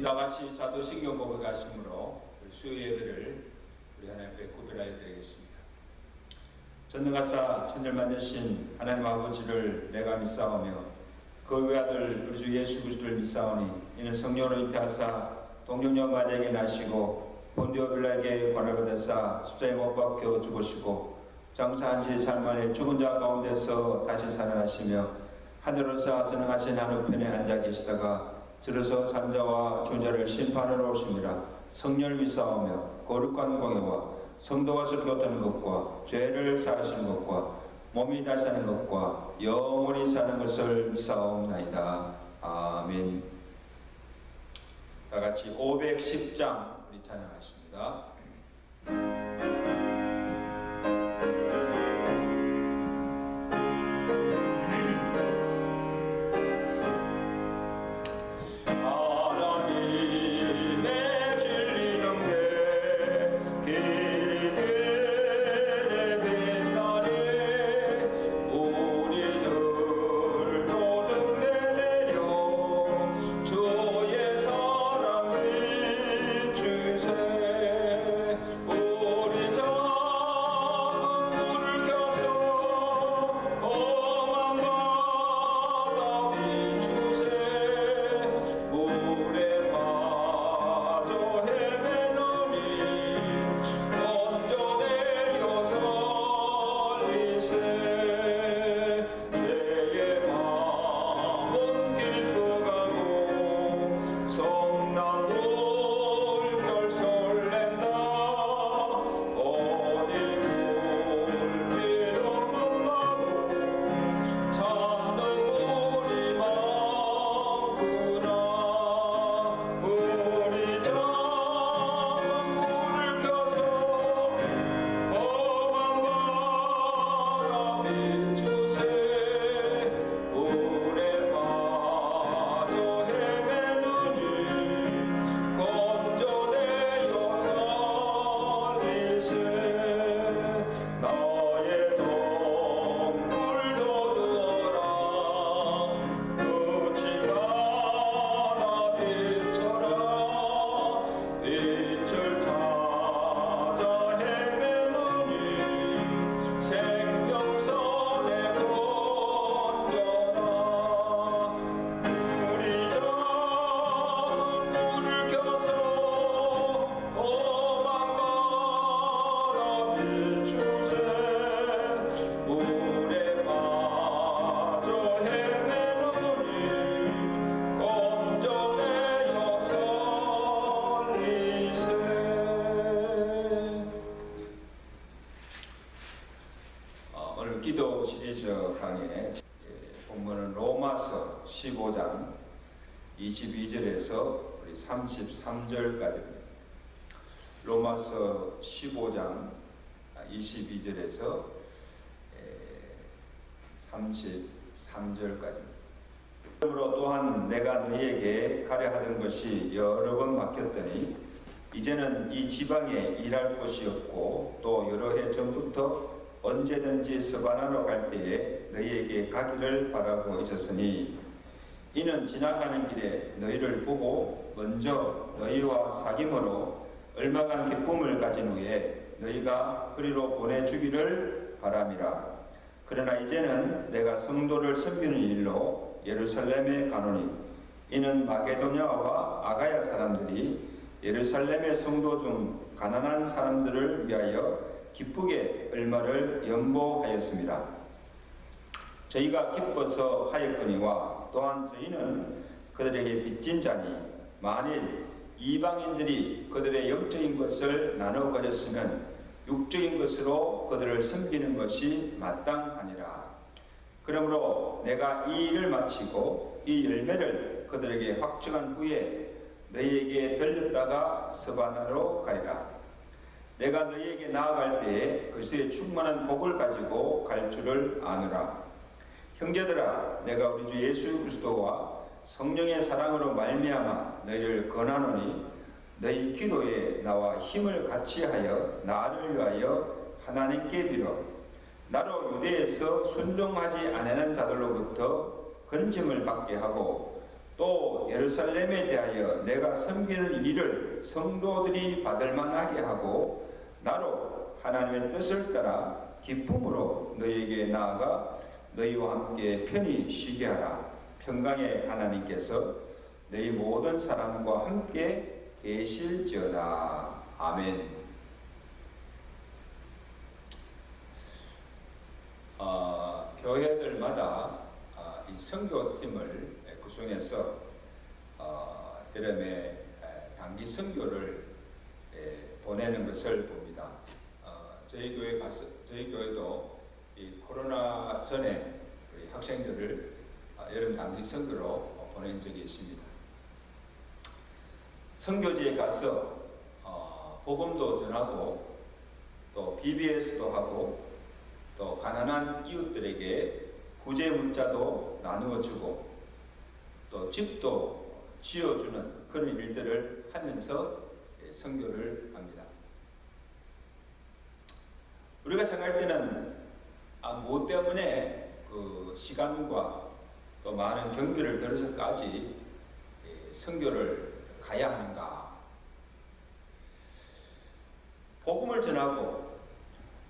우리 다 같이 사도신경 보고 가심으로 수요 예배를 우리 하나님 앞에 구별하여 드리겠습니다. 전능하사 천일 만드신 하나님 아버지를 내가 믿사오며 그 외아들 우리 주 예수 그리스도를 믿사오니 이는 성령으로 잉태하사 동정녀 마리아에게 나시고 본디오 빌라에게 관을 받으사 십자가에 못 박혀 죽으시고 장사한 지 사흘 만에 죽은 자 가운데서 다시 살아나시며 하늘로서 전능하신 하늘편에 앉아 계시다가 들어서 산자와 존자를 심판하러 오십니다. 성령을 믿사오며 거룩한 공예와 성도가 교통하는 것과 죄를 사하시는 것과 몸이 다시 사는 것과 영원히 사는 것을 믿사옵나이다. 아멘. 다같이 510장 우리 찬양하십니다. 기도 시리즈 강의 본문은 로마서 15장 22절에서 우리 33절까지입니다. 로마서 15장 22절에서 33절까지입니다. 그러므로 또한 내가 너희에게 가려 하던 것이 여러 번 바뀌었더니 이제는 이 지방에 일할 곳이 없고 또 여러 해 전부터 언제든지 서바나로 갈 때에 너희에게 가기를 바라고 있었으니 이는 지나가는 길에 너희를 보고 먼저 너희와 사귐으로 얼마간 기쁨을 가진 후에 너희가 그리로 보내주기를 바람이라. 그러나 이제는 내가 성도를 섬기는 일로 예루살렘에 가노니 이는 마게도냐와 아가야 사람들이 예루살렘의 성도 중 가난한 사람들을 위하여 기쁘게 얼마를 연보하였습니다. 저희가 기뻐서 하였거니와 또한 저희는 그들에게 빚진 자니 만일 이방인들이 그들의 영적인 것을 나눠 가졌으면 육적인 것으로 그들을 섬기는 것이 마땅하니라. 그러므로 내가 이 일을 마치고 이 열매를 그들에게 확증한 후에 너희에게 들렸다가 서바나로 가리라. 내가 너희에게 나아갈 때에 그리스도의 충만한 복을 가지고 갈 줄을 아노라. 형제들아, 내가 우리 주 예수 그리스도와 성령의 사랑으로 말미암아 너희를 권하노니 너희 기도에 나와 힘을 같이 하여 나를 위하여 하나님께 빌어 나로 유대에서 순종하지 아니하는 자들로부터 건짐을 받게 하고 또 예루살렘에 대하여 내가 섬기는 일을 성도들이 받을 만하게 하고 나로 하나님의 뜻을 따라 기쁨으로 너희에게 나아가 너희와 함께 편히 쉬게 하라. 평강의 하나님께서 너희 모든 사람과 함께 계실지어다. 아멘. 교회들마다 이 선교팀을 구성해서 여름에 단기 선교를 보내는 것을 봅니다. 저희 교회도 이 코로나 전에 우리 학생들을 여름 단기 선교로 보낸 적이 있습니다. 선교지에 가서 복음도 전하고 또 BBS도 하고 또 가난한 이웃들에게 구제 문자도 나누어 주고 또 집도 지어주는 그런 일들을 하면서 선교를 합니다. 우리가 생각할 때는 뭐 때문에 그 시간과 또 많은 경비를 들여서까지 선교를 가야 하는가? 복음을 전하고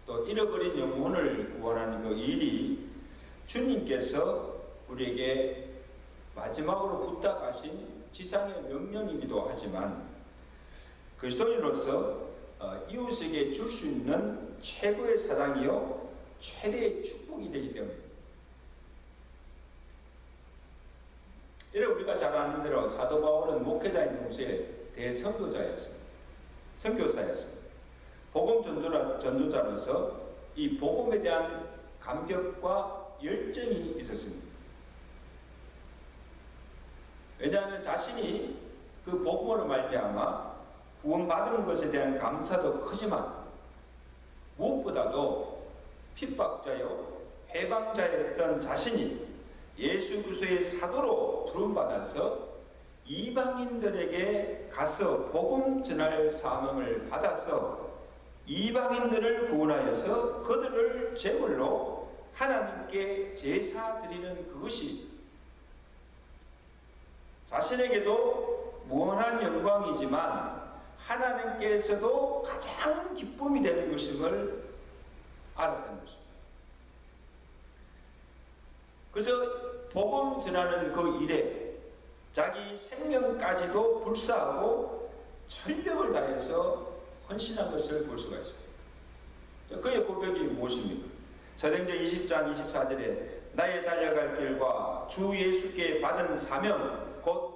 또 잃어버린 영혼을 구원하는 그 일이 주님께서 우리에게 마지막으로 부탁하신 지상의 명령이기도 하지만 그리스도인으로서 이웃에게 줄 수 있는 최고의 사랑이요 최대의 축복이 되기 때문입니다. 이런 우리가 잘 아는 대로 사도 바울은 목회자인 동시에 대선교자였습니다. 선교사였습니다. 복음 전도자로서 이 복음에 대한 감격과 열정이 있었습니다. 왜냐하면 자신이 그 복음으로 말미암아 구원받은 것에 대한 감사도 크지만 무엇보다도 핍박자요 해방자였던 자신이 예수 그리스도의 사도로 부름받아서 이방인들에게 가서 복음 전할 사명을 받아서 이방인들을 구원하여서 그들을 제물로 하나님께 제사 드리는 그것이 자신에게도 무한한 영광이지만 하나님께서도 가장 기쁨이 되는 것임을 알았던 것입니다. 그래서 복음 전하는 그 일에 자기 생명까지도 불사하고 전력을 다해서 헌신한 것을 볼 수가 있습니다. 그의 고백이 무엇입니까? 사도행전 20장 24절에 나의 달려갈 길과 주 예수께 받은 사명 곧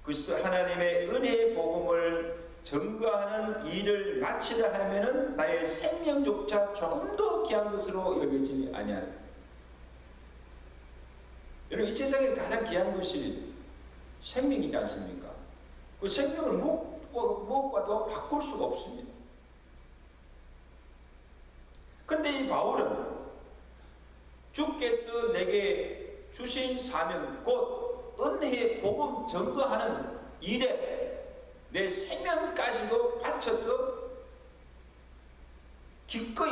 그리스도 하나님의 은혜의 복음을 증거하는 일을 마치려 하면은 나의 생명조차 조금 더 귀한 것으로 여겨지지 아니하리라. 여러분 이 세상에 가장 귀한 것이 생명이지 않습니까? 그 생명을 무엇과도 바꿀 수가 없습니다. 그런데 이 바울은 주께서 내게 주신 사명 곧 은혜의 복음 전거하는 일에 내 생명까지도 바쳐서 기꺼이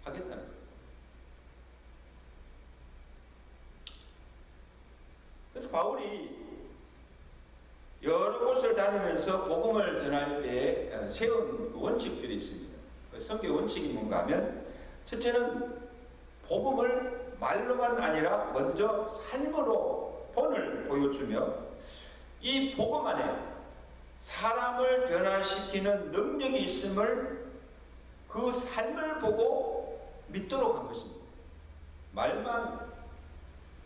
하겠다는 거예요. 그래서 바울이 여러 곳을 다니면서 복음을 전할 때 세운 원칙들이 있습니다. 그 선교 원칙이 뭔가 하면 첫째는 복음을 말로만 아니라 먼저 삶으로 본을 보여주며 이 복음 안에 사람을 변화시키는 능력이 있음을 그 삶을 보고 믿도록 한 것입니다. 말만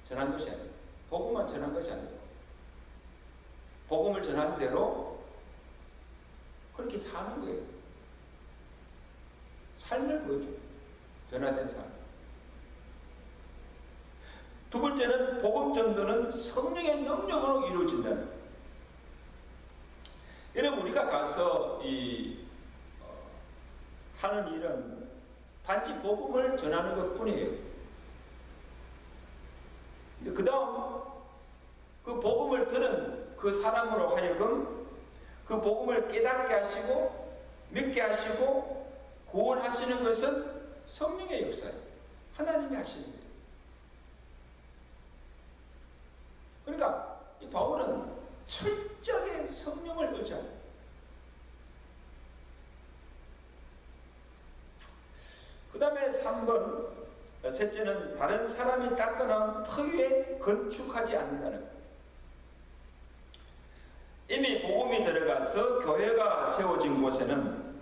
전한 것이 아니고 복음만 전한 것이 아니고 복음을 전한 대로 그렇게 사는 거예요. 삶을 보여줘요. 변화된 삶. 두 번째는 복음 전도는 성령의 능력으로 이루어진다는 거예요. 여러분 우리가 가서 하는 일은 단지 복음을 전하는 것뿐이에요. 그 다음 그 복음을 들은 그 사람으로 하여금 그 복음을 깨닫게 하시고 믿게 하시고 구원하시는 것은 성령의 역사예요. 하나님이 하시는 거예요. 그러니까 이 바울은 철저하게 성령을 의지합니다. 그 다음에 3번, 셋째는 다른 사람이 닦아놓은 터 위에 건축하지 않는다는 것. 이미 복음이 들어가서 교회가 세워진 곳에는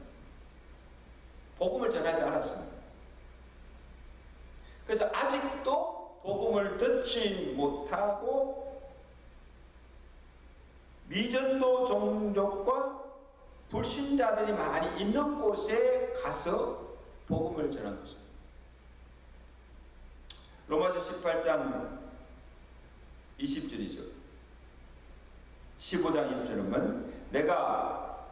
복음을 전하지 않았습니다. 그래서 아직도 복음을 듣지 못하고 미전도 종족과 불신자들이 많이 있는 곳에 가서 복음을 전한 것입니다. 로마서 18장 20절이죠. 15장 20절은 보면 내가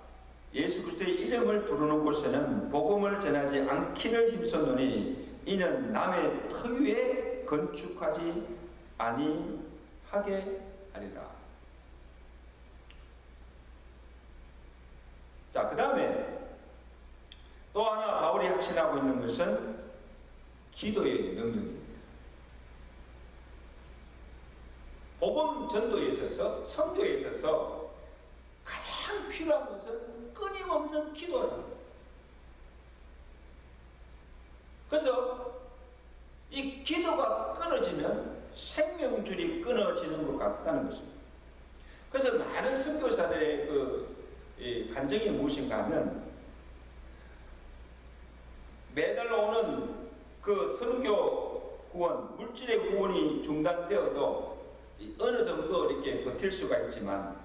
예수 그리스도의 이름을 부르는 곳에는 복음을 전하지 않기를 힘썼노니 이는 남의 터 위에 건축하지 아니하게 하리라. 자, 그 다음에 또 하나 바울이 확신하고 있는 것은 기도의 능력입니다. 복음 전도에 있어서, 선교에 있어서 가장 필요한 것은 끊임없는 기도랍니다. 그래서 이 기도가 끊어지면 생명줄이 끊어지는 것 같다는 것입니다. 그래서 많은 선교사들의 간증이 무엇인가 하면 매달 오는 그 선교 후원, 물질의 후원이 중단되어도 어느 정도 이렇게 버틸 수가 있지만,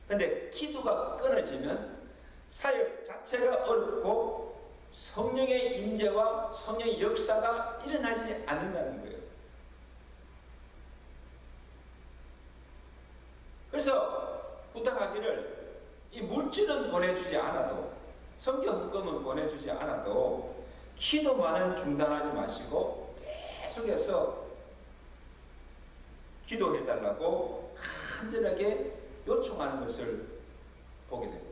그런데 기도가 끊어지면 사역 자체가 어렵고 성령의 임재와 성령의 역사가 일어나지 않는다는 거예요. 그래서 부탁하기를 이 물질은 보내주지 않아도, 성경 헌금은 보내주지 않아도 기도만은 중단하지 마시고 계속해서 기도해달라고 간절하게 요청하는 것을 보게 됩니다.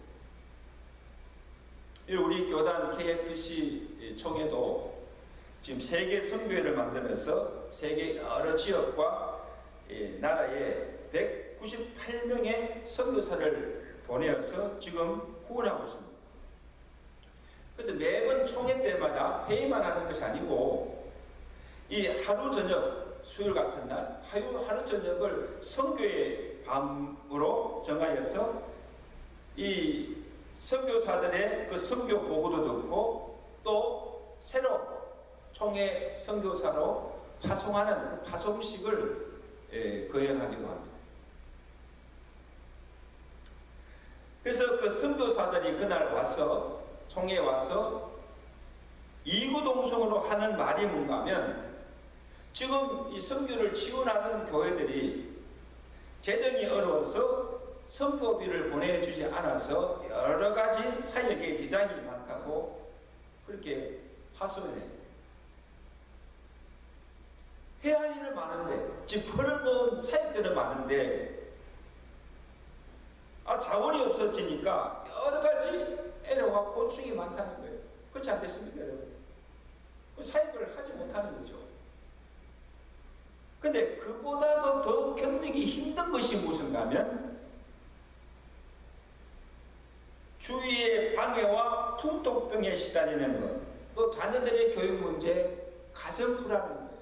우리 교단 KFC 총회도 지금 세계 선교회를 만들면서 세계 여러 지역과 나라에 198명의 선교사를 보내어서 지금 후원하고 있습니다. 그래서 매번 총회 때마다 회의만 하는 것이 아니고 이 하루 저녁, 수요일 같은 날 하루 저녁을 선교의 밤으로 정하여서 이 선교사들의 그 선교 보고도 듣고 또 새로 총회 선교사로 파송하는 그 파송식을 거행하기도 합니다. 그래서 그 선교사들이 그날 와서 총회에 와서 이구동성으로 하는 말이 뭔가 하면, 지금 이 선교를 지원하는 교회들이 재정이 어려워서 선교비를 보내주지 않아서 여러 가지 사역에 지장이 많다고 그렇게 하소연을 해요. 해야 할 일은 많은데, 지금 벌어놓은 사역들은 많은데 자원이 없어지니까 여러 가지 애로와 고충이 많다는 거예요. 그렇지 않겠습니까, 여러분? 사역을 하지 못하는 거죠. 근데 그보다도 더 견디기 힘든 것이 무엇인가 하면 주위의 방해와 풍토병에 시달리는 것, 또 자녀들의 교육 문제, 가정 불안한 거예요.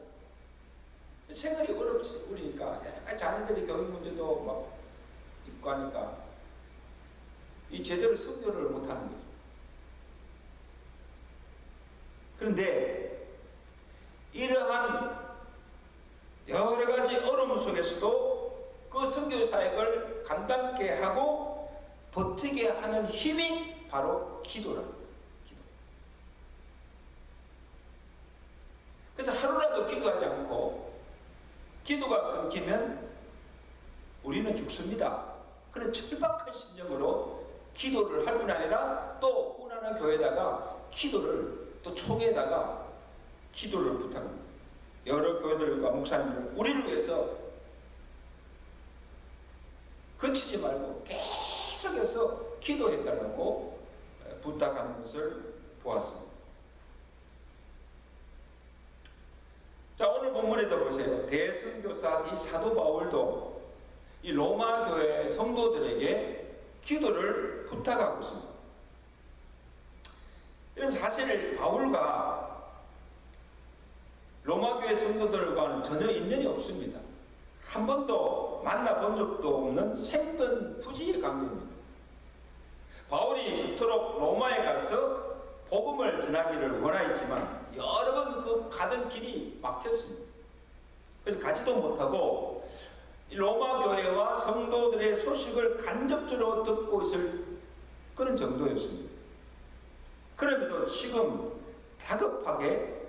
생활이 어렵으니까 자녀들의 교육 문제도 막 있고 하니까 이 제대로 선교를 못하는 거죠. 그런데 이러한 여러 가지 어려움 속에서도 그 선교 사역을 감당케 하고 버티게 하는 힘이 바로 기도랍니다. 기도. 그래서 하루라도 기도하지 않고 기도가 끊기면 우리는 죽습니다. 그런 철박한 심령으로 기도를 할 뿐 아니라 또 후원하는 교회에다가 기도를, 또 총회에다가 기도를 부탁합니다. 여러 교회들과 목사님들, 우리를 위해서 거치지 말고 계속해서 기도해달라고 부탁하는 것을 보았습니다. 자, 오늘 본문에도 보세요. 대선교사 이 사도 바울도 이 로마 교회 성도들에게 기도를 부탁하고 있습니다. 여러분, 사실 바울과 로마 교회 성도들과는 전혀 인연이 없습니다. 한 번도 만나본 적도 없는 생분부지의 관계입니다. 바울이 그토록 로마에 가서 복음을 전하기를 원하였지만 여러 번 그 가던 길이 막혔습니다. 그래서 가지도 못하고 로마 교회와 성도들의 소식을 간접적으로 듣고 있을 그런 정도였습니다. 그럼에도 지금 다급하게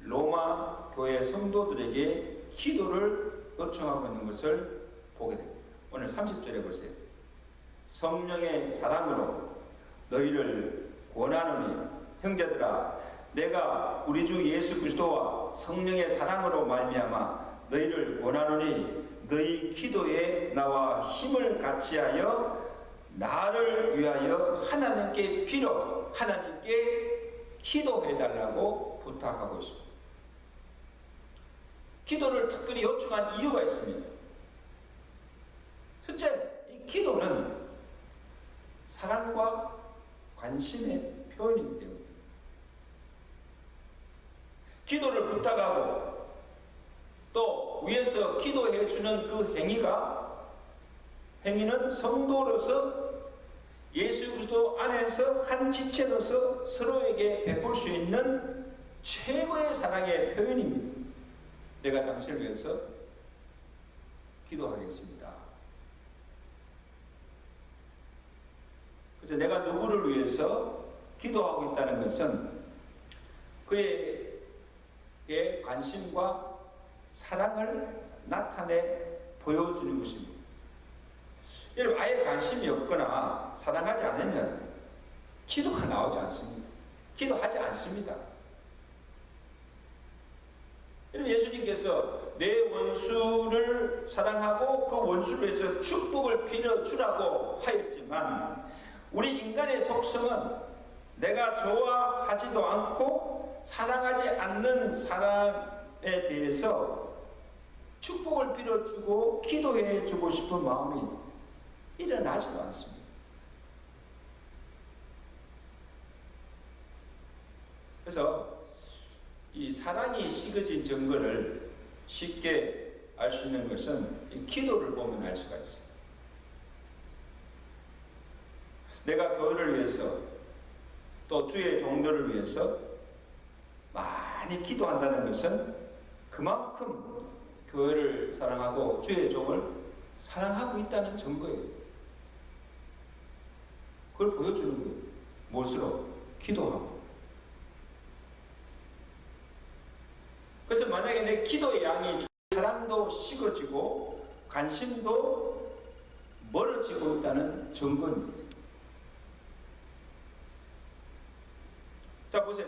로마 교회 성도들에게 기도를 요청하고 있는 것을 보게 됩니다. 오늘 30절에 보세요. 성령의 사랑으로 너희를 권하노니 형제들아, 내가 우리 주 예수 그리스도와 성령의 사랑으로 말미암아 너희를 권하노니 너희 기도에 나와 힘을 같이하여 나를 위하여 하나님께 빌어 하나님께 기도해달라고 부탁하고 있습니다. 기도를 특별히 요청한 이유가 있습니다. 첫째, 이 기도는 사랑과 관심의 표현이기 때문에 기도를 부탁하고 또 위에서 기도해 주는 그 행위는 성도로서 예수 그리스도 안에서 한 지체로서 서로에게 베풀 수 있는 최고의 사랑의 표현입니다. 내가 당신을 위해서 기도하겠습니다. 그래서 내가 누구를 위해서 기도하고 있다는 것은 그의 관심과 사랑을 나타내 보여주는 것입니다. 여러분, 아예 관심이 없거나 사랑하지 않으면 기도가 나오지 않습니다. 기도하지 않습니다. 여러분, 예수님께서 내 원수를 사랑하고 그 원수를 위해서 축복을 빌어주라고 하였지만 우리 인간의 속성은 내가 좋아하지도 않고 사랑하지 않는 사람에 대해서 축복을 빌어주고 기도해주고 싶은 마음이 일어나지도 않습니다. 그래서 이 사랑이 식어진 증거를 쉽게 알 수 있는 것은 이 기도를 보면 알 수가 있습니다. 내가 교회를 위해서 또 주의 종들을 위해서 많이 기도한다는 것은 그만큼 교회를 사랑하고 주의 종을 사랑하고 있다는 증거예요. 그걸 보여주는 거예요. 무엇으로? 기도하고. 그래서 만약에 내 기도의 양이 사랑도 식어지고 관심도 멀어지고 있다는 증거입니다. 자, 보세요.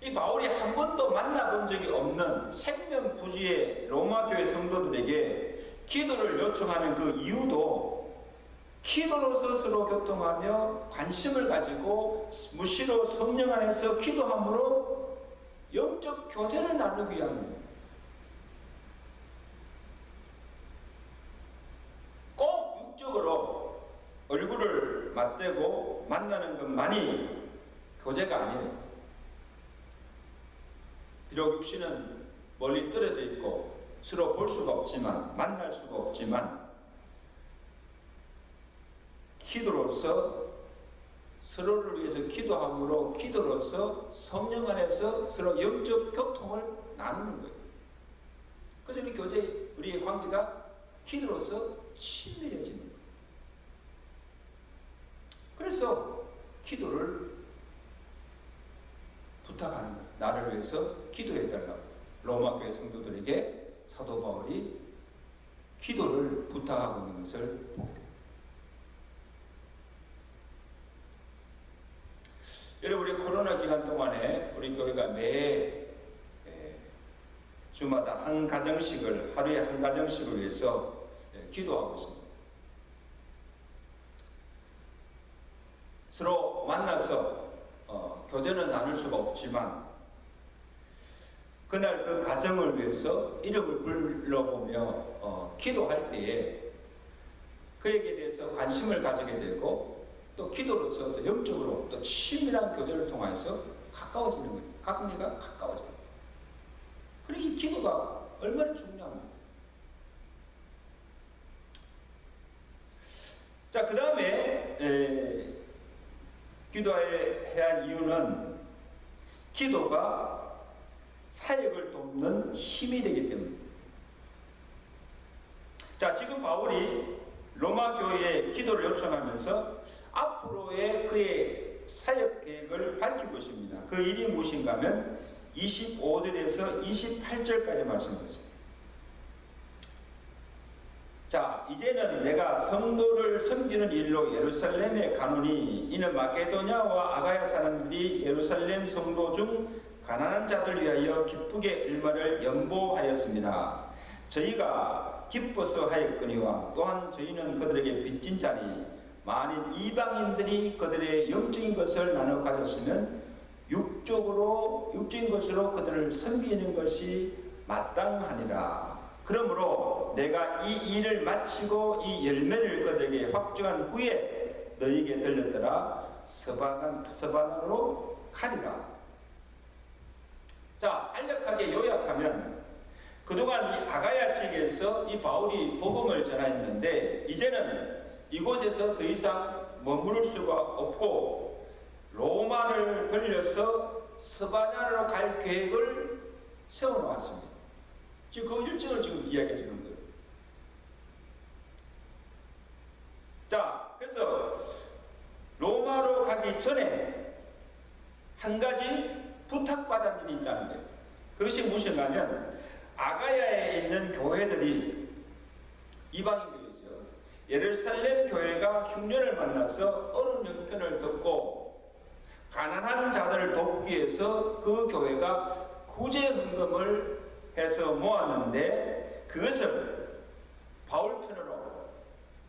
이 바울이 한 번도 만나본 적이 없는 생명부지의 로마교회 성도들에게 기도를 요청하는 그 이유도 기도로서 서로 교통하며 관심을 가지고 무시로 성령 안에서 기도함으로 영적 교제를 나누기 위함입니다. 꼭 육적으로 얼굴을 맞대고 만나는 것만이 교제가 아니에요. 비록 육신은 멀리 떨어져 있고 서로 볼 수가 없지만 만날 수가 없지만 기도로서 서로를 위해서 기도함으로 기도로서 성령 안에서 서로 영적 교통을 나누는 거예요. 그래서 우리 교제, 우리의 관계가 기도로서 친밀해지는 거예요. 그래서 기도를 부탁하는 거예요. 나를 위해서 기도해달라고. 로마 교회 성도들에게 사도 바울이 기도를 부탁하고 있는 것을 보게 됩니다. 여러분, 우리 코로나 기간 동안에 우리 교회가 매 주마다 한 가정씩을, 하루에 한 가정씩을 위해서 기도하고 있습니다. 서로 만나서 교제는 나눌 수가 없지만 그날 그 가정을 위해서 이름을 불러보며 기도할 때에 그에게 대해서 관심을 가지게 되고 또 기도로서 또 영적으로 또 친밀한 교제를 통해서 가까워지는 거예요. 관계가 가까워져요. 그리고 이 기도가 얼마나 중요합니까? 자, 그 다음에 기도해야 할 이유는 기도가 사역을 돕는 힘이 되기 때문입니다. 자, 지금 바울이 로마 교회에 기도를 요청하면서 앞으로의 그의 사역 계획을 밝히고 있습니다. 그 일이 무엇인가 하면 25절에서 28절까지 말씀드렸습니다. 자, 이제는 내가 성도를 섬기는 일로 예루살렘에 가노니 이는 마게도냐와 아가야 사람들이 예루살렘 성도 중 가난한 자들 위하여 기쁘게 일말을 연보하였습니다. 저희가 기뻐서 하였거니와 또한 저희는 그들에게 빚진 자니 만일 이방인들이 그들의 영적인 것을 나눠 가졌으면 육적인 것으로 그들을 섬기는 것이 마땅하니라. 그러므로 내가 이 일을 마치고 이 열매를 그들에게 확정한 후에 너희에게 들렸더라. 서바나로 가리라. 자, 간략하게 요약하면 그동안 이 아가야 지역에서 이 바울이 복음을 전하였는데 이제는 이곳에서 더 이상 머무를 수가 없고 로마를 들려서 스바냐로 갈 계획을 세워놓았습니다. 지금 그 일정을 지금 이야기해 주는 거예요. 자, 그래서 로마로 가기 전에 한 가지 부탁받은 일이 있다는 거예요. 그것이 무엇인가 하면 아가야에 있는 교회들이 이방인 교회죠. 예루살렘 교회가 흉년을 만나서 어려운 형편을 듣고 가난한 자들을 돕기 위해서 그 교회가 구제 헌금을 해서 모았는데 그것을 바울 편으로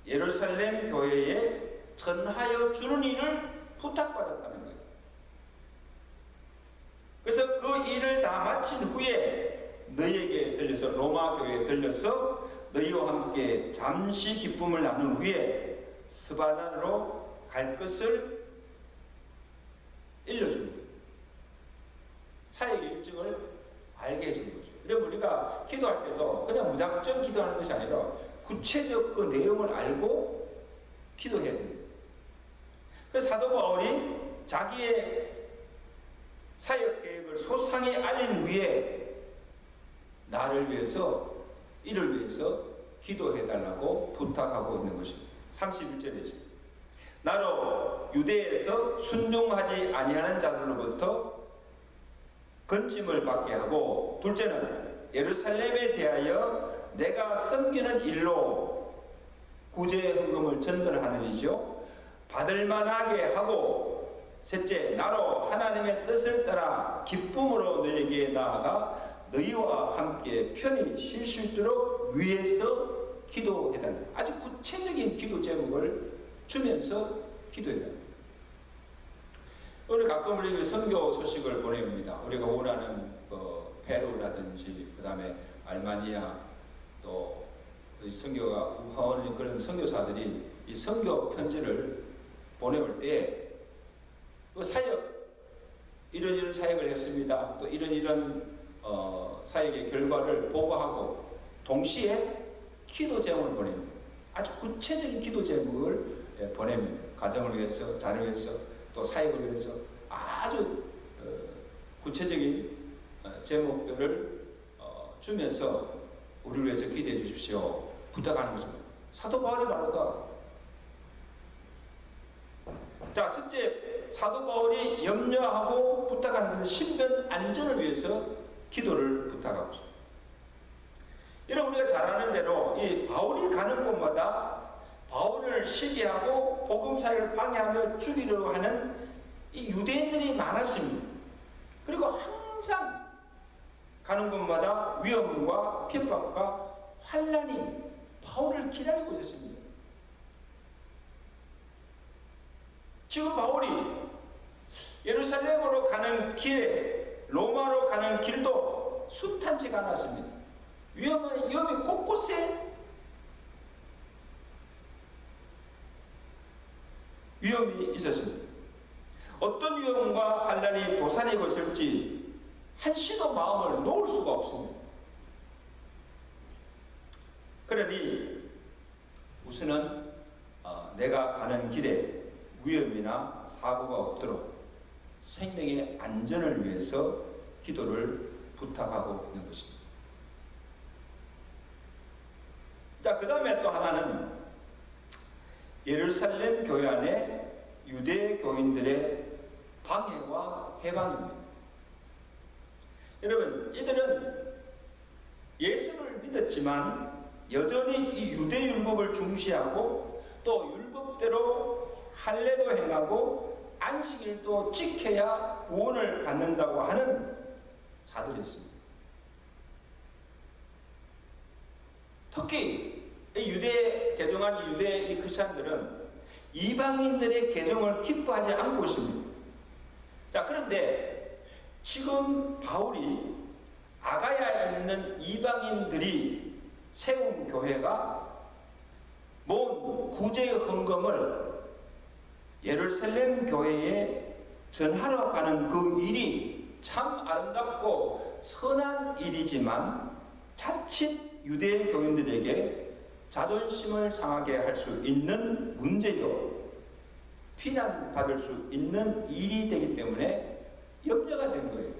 예루살렘 교회에 전하여 주는 일을 부탁받았다는 거예요. 그래서 그 일을 다 마친 후에 너희에게 들려서 로마 교회에 들려서 너희와 함께 잠시 기쁨을 나눈 후에 스바단으로 갈 것을 일러준 거예요. 사역의 일정을 알게 해준 거죠. 그러면 우리가 기도할 때도 그냥 무작정 기도하는 것이 아니라 구체적 그 내용을 알고 기도해야 됩니다. 그래서 사도 바울이 자기의 사역 계획을 소상히 알린 후에 나를 위해서 이를 위해서 기도해달라고 부탁하고 있는 것입니다. 31절이죠. 나로 유대에서 순종하지 아니하는 자들로부터 건짐을 받게 하고 둘째는 예루살렘에 대하여 내가 섬기는 일로 구제 헌금을 전달하느니죠. 받을 만하게 하고 셋째 나로 하나님의 뜻을 따라 기쁨으로 너에게 나아가 너희와 함께 편히 쉴 수 있도록 위해서 기도해달라. 아주 구체적인 기도 제목을 주면서 기도해달라. 오늘 가끔 우리 선교 소식을 보냅니다. 우리가 원하는 페루라든지 그 다음에 알마니아 또 선교가 우파원 그런 선교사들이 이 선교 편지를 보내올 때 그 사역 이런 사역을 했습니다. 또 이런 사역의 결과를 보고하고 동시에 기도 제목을 보냅니다. 아주 구체적인 기도 제목을 보냅니다. 가정을 위해서, 자녀를 위해서, 또 사역을 위해서 아주 구체적인 제목들을 주면서 우리를 위해서 기도해 주십시오. 부탁하는 것입니다. 사도 바울이 바로가 자, 첫째 사도 바울이 염려하고 부탁하는 것은 신변 안전을 위해서 기도를 부탁하고 있습니다. 이런 우리가 잘 아는 대로 이 바울이 가는 곳마다 바울을 시기하고 복음 사역을 방해하며 죽이려고 하는 이 유대인들이 많았습니다. 그리고 항상 가는 곳마다 위험과 핍박과 환난이 바울을 기다리고 있었습니다. 지금 바울이 예루살렘으로 가는 길에 로마로 가는 길도 순탄치가 않았습니다. 위험이 곳곳에 위험이 있었습니다. 어떤 위험과 환란이 도산해 있을지 한시도 마음을 놓을 수가 없습니다. 그러니 우선은 내가 가는 길에 위험이나 사고가 없도록 생명의 안전을 위해서 기도를 부탁하고 있는 것입니다. 자, 그 다음에 또 하나는 예루살렘 교회 안에 유대 교인들의 방해와 해방입니다. 여러분, 이들은 예수를 믿었지만 여전히 이 유대 율법을 중시하고 또 율법대로 할례도 행하고 안식일도 지켜야 구원을 받는다고 하는 자들이 있습니다. 특히 개종한 유대 크리스천들은 이방인들의 개종을 기뻐하지 않고 있습니다. 자, 그런데 지금 바울이 아가야에 있는 이방인들이 세운 교회가 모은 구제의 헌금을 예루살렘 교회에 전하러 가는 그 일이 참 아름답고 선한 일이지만 자칫 유대 교인들에게 자존심을 상하게 할 수 있는 문제요, 비난받을 수 있는 일이 되기 때문에 염려가 된 거예요.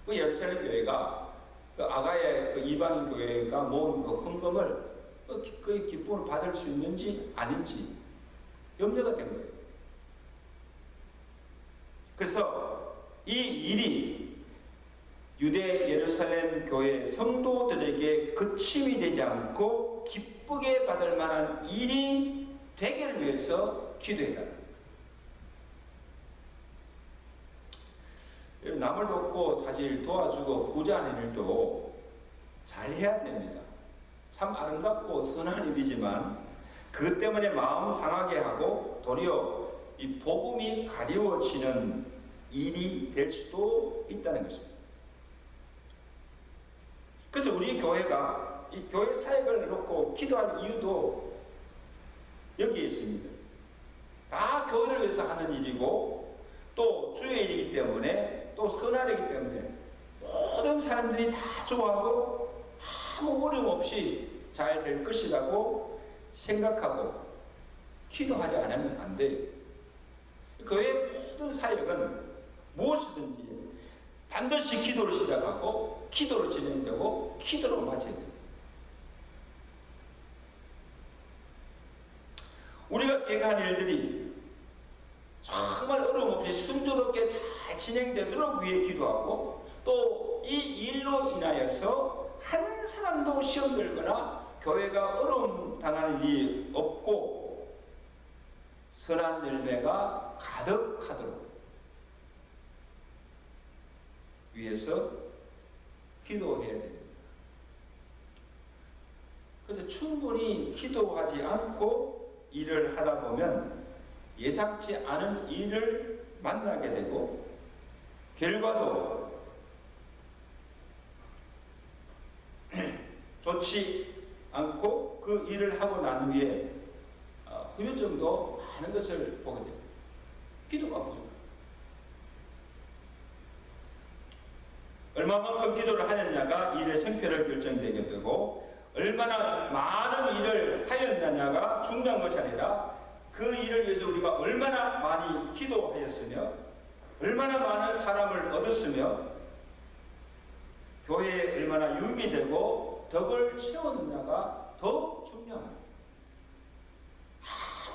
그 예루살렘 교회가 그 아가야 그 이방인 교회가 모은 그 헌금을 그 기쁨을 받을 수 있는지 아닌지 염려가 된 거예요. 그래서 이 일이 유대 예루살렘 교회 성도들에게 그침이 되지 않고 기쁘게 받을 만한 일이 되기를 위해서 기도해달라. 남을 돕고 사실 도와주고 구제하는 일도 잘 해야 됩니다. 참 아름답고 선한 일이지만 그것 때문에 마음 상하게 하고 도리어 이 복음이 가리워지는 일이 될 수도 있다는 것입니다. 그래서 우리 교회가 이 교회 사역을 놓고 기도할 이유도 여기에 있습니다. 다 교회를 위해서 하는 일이고 또 주의 일이기 때문에 또 선한 일이기 때문에 모든 사람들이 다 좋아하고 아무 어려움 없이 잘 될 것이라고 생각하고 기도하지 않으면 안 돼요. 교회의 모든 사역은 무엇이든지 반드시 기도로 시작하고 기도로 진행되고 기도로 마쳐야 됩니다. 우리가 계획한 일들이 정말 어려움 없이 순조롭게 잘 진행되도록 위해 기도하고 또 이 일로 인하여서 한 사람도 시험 들거나 교회가 어려움 당하는 일이 없고 선한 열매가 가득하도록 위해서 기도해야 됩니다. 그래서 충분히 기도하지 않고 일을 하다 보면 예상치 않은 일을 만나게 되고 결과도 좋지 않고 그 일을 하고 난 후에 후유증도 많은 것을 보게 됩니다. 기도가 부족합니다. 얼마만큼 기도를 하였냐가 일의 성패를 결정되게 되고 얼마나 많은 일을 하였느냐가 중요한 것이 아니라 그 일을 위해서 우리가 얼마나 많이 기도하였으며 얼마나 많은 사람을 얻었으며 교회에 얼마나 유익이 되고 덕을 채우느냐가 더 중요합니다.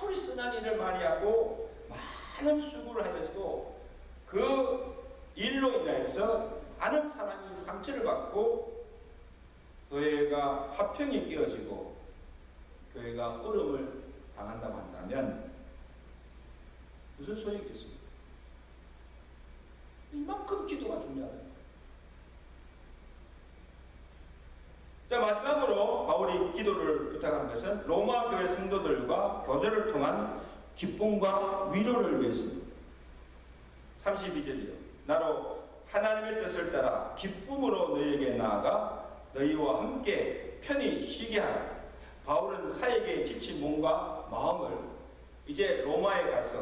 아무리 선한 일을 많이 하고 많은 수고를 하면서도 그 일로 인해서 많은 사람이 상처를 받고 교회가 화평이 깨어지고 교회가 어려움을 당한다고 한다면 무슨 소용이겠습니까? 이만큼 기도가 중요하다. 자, 마지막으로 바울이 기도를 부탁한 것은 로마 교회 성도들과 교제를 통한 기쁨과 위로를 위해서입니다. 32절이요. 나로 하나님의 뜻을 따라 기쁨으로 너희에게 나아가 너희와 함께 편히 쉬게 하라. 바울은 사역에 지친 몸과 마음을 이제 로마에 가서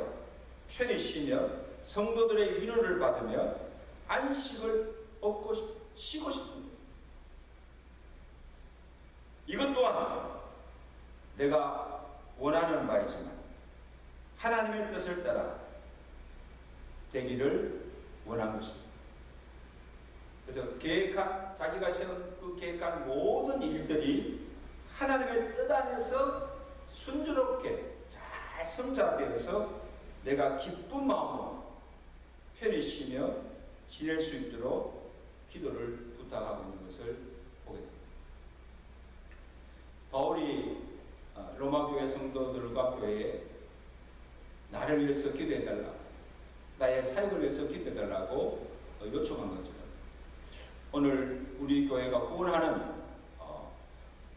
편히 쉬며 성도들의 위로를 받으며 안식을 얻고 쉬고 싶습니다. 이것 또한 내가 원하는 바이지만 하나님의 뜻을 따라 되기를 원한 것입니다. 그래서 자기가 세운 그 계획한 모든 일들이 하나님의 뜻 안에서 순조롭게 잘 성장되어서 내가 기쁜 마음으로 편히 쉬며 지낼 수 있도록 기도를 부탁하고 있는 것을 보게 됩니다. 바울이 로마 교회 성도들과 교회에 나를 위해서 기도해달라, 나의 사역을 위해서 기도해달라고 요청한 것처럼 오늘 우리 교회가 구원하는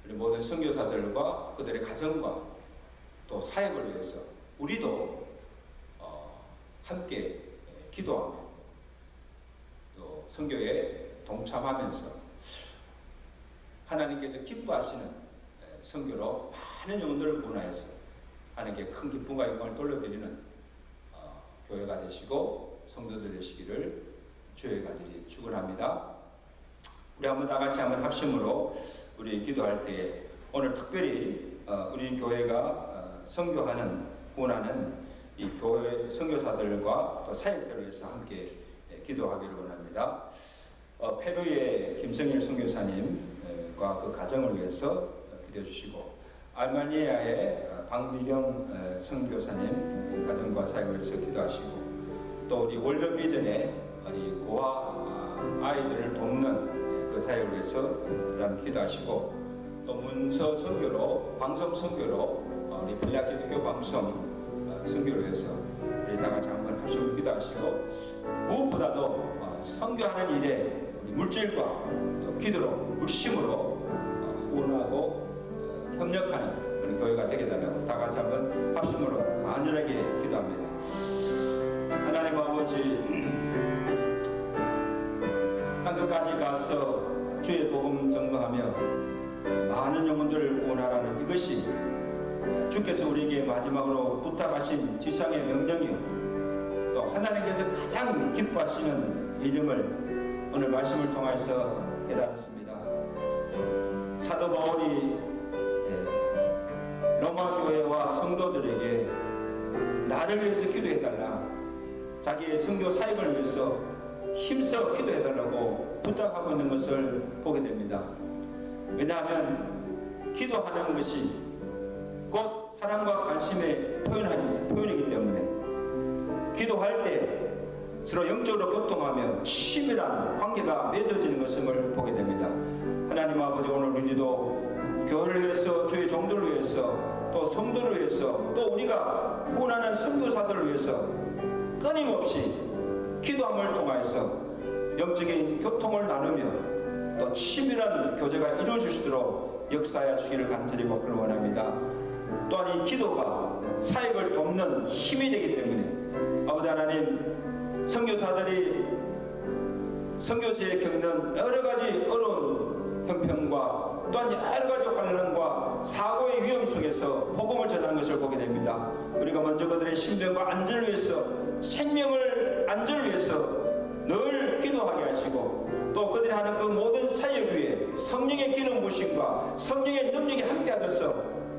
우리 모든 선교사들과 그들의 가정과 또 사역을 위해서 우리도 함께 기도하며 또 선교에 동참하면서 하나님께서 기뻐하시는 선교로 많은 영혼들을 구원하여서 하나님께 큰 기쁨과 영광을 돌려드리는 교회가 되시고 성도들 되시기를 주의 가들이 축원합니다. 우리 한번 다 같이 한번 합심으로 우리 기도할 때 오늘 특별히 우리 교회가 선교하는 구원하는 이 교회 선교사들과 또 사역들을 위해서 함께 기도하기를 원합니다. 페루의 김성일 선교사님과 그 가정을 위해서 기도해주시고 알마니아의 박미경 선교사님 가정과 사역을 위해서 기도하시고 또 우리 월드비전의 우리 고아 아이들을 돕는 그 사역을 위해서 기도하시고 또 문서 선교로 방송 선교로 우리 빌라 기독교 방송 선교를 위해서 우리 다 같이 한번 합심을 기도하시고 무엇보다도 선교하는 일에 우리 물질과 또 기도로 물심으로 후원하고 협력하는 우리 교회가 되게 달라고 다 같이 한번 합심으로 간절하게 기도합니다. 하나님 아버지, 땅끝까지 가서 주의 복음 전거하며 많은 영혼들을 구원하라는 이것이 주께서 우리에게 마지막으로 부탁하신 지상의 명령이요 또 하나님께서 가장 기뻐하시는 이름을 오늘 말씀을 통해서 깨달았습니다. 사도 바울이 로마 교회와 성도들에게 나를 위해서 기도해달라, 자기의 선교 사역을 위해서 힘써 기도해달라고 부탁하고 있는 것을 보게 됩니다. 왜냐하면 기도하는 것이 곧 사랑과 관심의 표현이기 때문에 기도할 때 서로 영적으로 교통하며 친밀한 관계가 맺어지는 것을 보게 됩니다. 하나님 아버지, 오늘 우리도 교회를 위해서, 주의 종들을 위해서, 또 성도를 위해서, 또 우리가 구원하는 선교사들을 위해서 끊임없이 기도함을 통하여서 영적인 교통을 나누며 또 치밀한 교제가 이루어질 수 있도록 역사하여 주기를 간절히 받기를 원합니다. 또한 이 기도가 사역을 돕는 힘이 되기 때문에 아버지 하나님, 선교사들이 선교지에 겪는 여러 가지 어려운 형편과 또한 여러 가지 환난과 사고의 위험 속에서 복음을 전하는 것을 보게 됩니다. 우리가 먼저 그들의 신병과 안전을 위해서, 생명을 안전을 위해서 늘 기도하게 하시고 또 그들이 하는 그 모든 사역 위에 성령의 기름 부으심과 성령의 능력이 함께 하셔서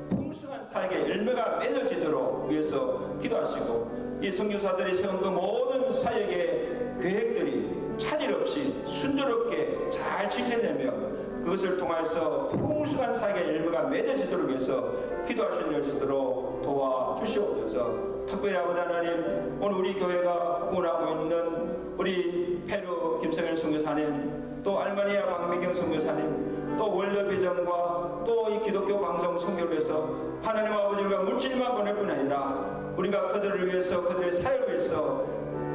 풍성한 사역의 열매가 맺어지도록 위해서 기도하시고 이 선교사들이 세운 그 모든 사역의 계획들이 차질 없이 순조롭게 잘 진행되며 그것을 통해서 풍성한 사역의 열매가 맺어지도록 위해서 기도하시는 것으로 도와주시옵소서. 특별히 아버지 하나님, 오늘 우리 교회가 구원하고 있는 우리 페루 김성일 선교사님, 또 알마니아 박미경 선교사님, 또 월드비전과 또 이 기독교 방송 선교를 위해서 하나님 아버지가 물질만 보낼 뿐 아니라 우리가 그들을 위해서, 그들의 사역을 위해서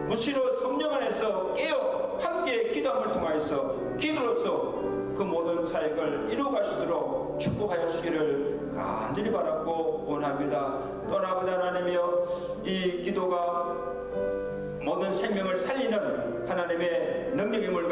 무시로 성령 안에서 깨어 함께 기도함을 통하여서 기도로서 그 모든 사역을 이루어갈 수 있도록 축복하여 주기를 간절히 바라고 원합니다. 또한 아버지 하나님이여, 이 기도가 모든 생명을 살리는 하나님의 능력임을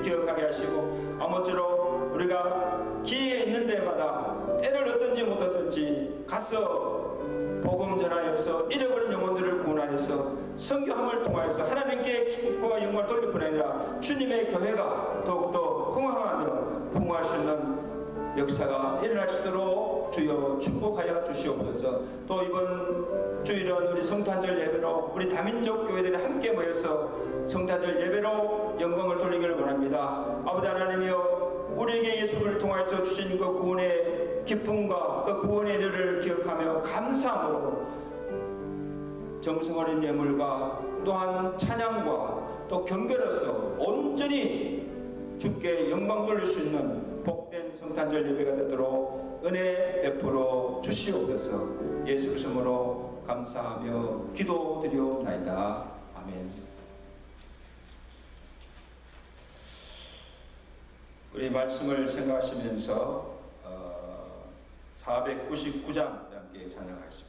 기억하게 하시고, 아무쪼록 우리가 기회에 있는 데마다 때를 얻든지 못 얻든지 가서 복음 전하여서 잃어버린 영혼들을 구원하여서 선교함을 통하여서 하나님께 기쁨과 영광을 돌릴 뿐 아니라 주님의 교회가 더욱더 흥황하며 풍성할 수 있는 역사가 일어날 수 있도록 주여 축복하여 주시옵소서. 또 이번 주일은 우리 성탄절 예배로 우리 다민족 교회들이 함께 모여서 성탄절 예배로 영광을 돌리기를 원합니다. 아버지 하나님이여, 우리에게 예수를 통하여서 주신 그 구원의 기쁨과 그 구원의 일을 기억하며 감사함으로 정성 어린 예물과 또한 찬양과 또 경배로서 온전히 주께 영광 돌릴 수 있는 복된 성탄절 예배가 되도록 은혜 베풀어 주시옵소서. 예수 그리스도로 감사하며 기도드리옵나이다. 아멘. 우리 말씀을 생각하시면서 499장 함께 찬양하겠습니다.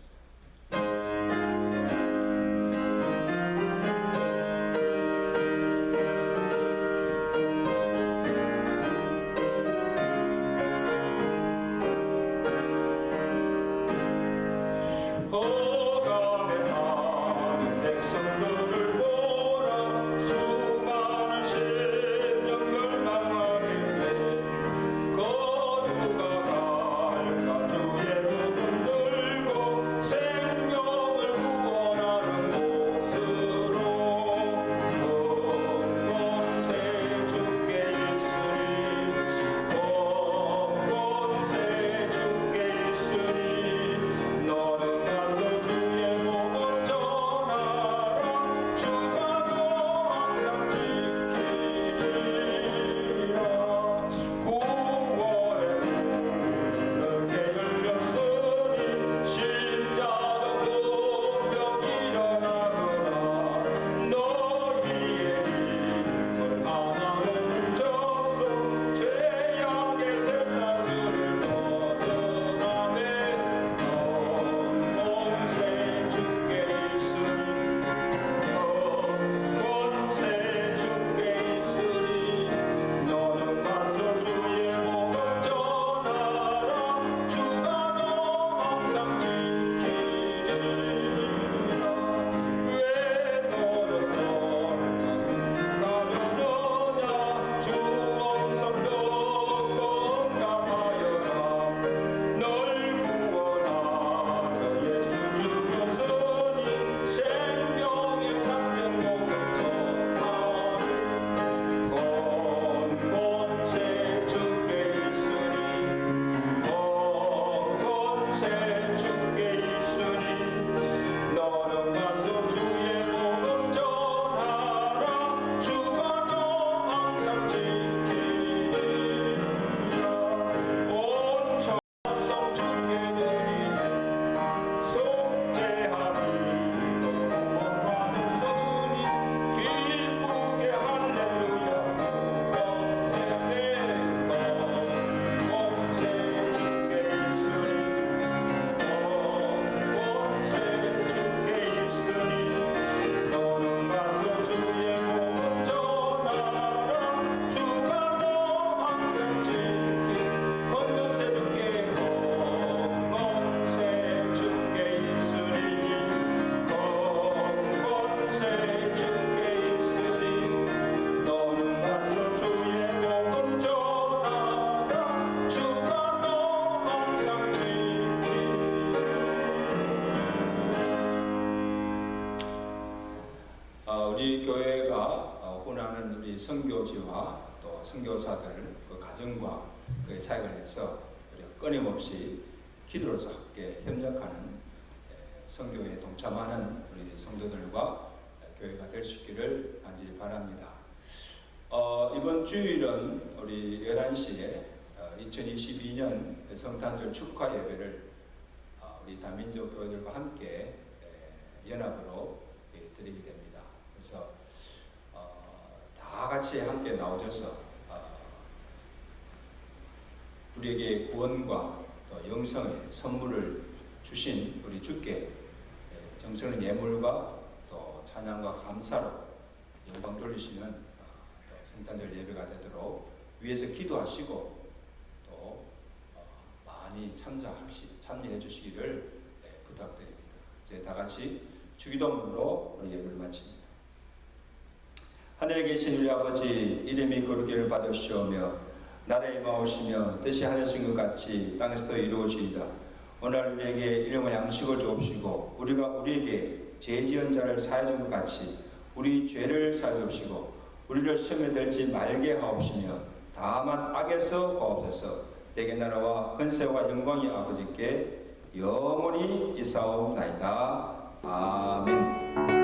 우리 교회가 혼하는 우리 선교지와 또 선교사들 그 가정과 그의 사역을 해서 우리가 끊임없이 기도로서 함께 협력하는 선교에 동참하는 우리 성도들과 교회가 될 수 있기를 간절히 바랍니다. 이번 주일은 우리 11시에 2022년 성탄절 축하 예배를 우리 다민족 교회들과 함께 연합으로 드리게 됩니다. 그래서 다 같이 함께 나오셔서 우리에게 구원과 또 영성의 선물을 주신 우리 주께 정성의 예물과 또 찬양과 감사로 영광 돌리시는 또 성탄절 예배가 되도록 위에서 기도하시고 또 많이 참여해 주시기를 부탁드립니다. 이제 다 같이 주기도문으로 우리 예배를 마칩니다. 하늘에 계신 우리 아버지, 이름이 거룩기를 받으시오며 나라에 임하오시며 뜻이 하늘신 것 같이 땅에서도 이루어지이다. 오늘 우리에게 일용할 양식을 주옵시고 우리가 우리에게 죄 지은 자를 사하여 준 것 같이 우리 죄를 사하여 주옵시고 우리를 시험에 들지 말게 하옵시며 다만 악에서 구하옵소서. 내게 나라와 권세와 영광이 아버지께 영원히 있사옵나이다. 아멘.